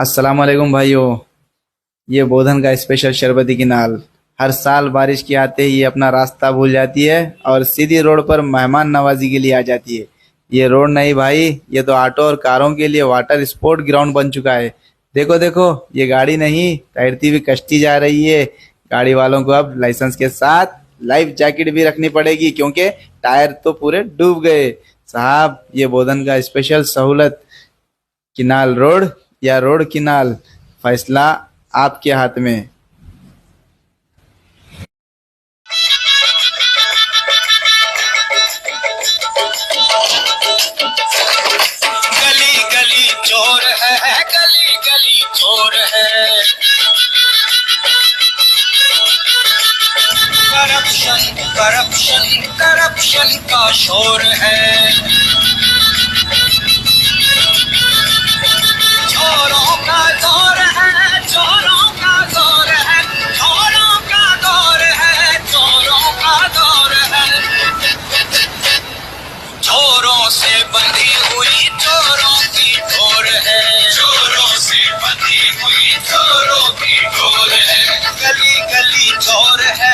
अस्सलाम वालेकुम भाइयों। ये बोधन का स्पेशल शरबती की नाल हर साल बारिश के आते ही ये अपना रास्ता भूल जाती है और सीधी रोड पर मेहमान नवाजी के लिए आ जाती है। ये रोड नहीं भाई, ये तो ऑटो और कारों के लिए वाटर स्पोर्ट ग्राउंड बन चुका है। देखो देखो, ये गाड़ी नहीं तैरती हुई कश्ती जा रही है। गाड़ी वालों को अब लाइसेंस के साथ लाइफ जैकेट भी रखनी पड़ेगी क्योंकि टायर तो पूरे डूब गए। साहब, ये बोधन का स्पेशल सहूलत किनाल रोड या रोड किनाल, फैसला आपके हाथ में। गली गली चोर है, गली गली चोर है। करप्शन करप्शन करप्शन का शोर है। चोरों का दौर है, चोरों का दौर है, चोरों का दौर है, चोरों का दौर है। चोरों से बंधी हुई चोरों की डोर है, चोरों से बंधी हुई चोरों की डोर है। गली गली चोर है,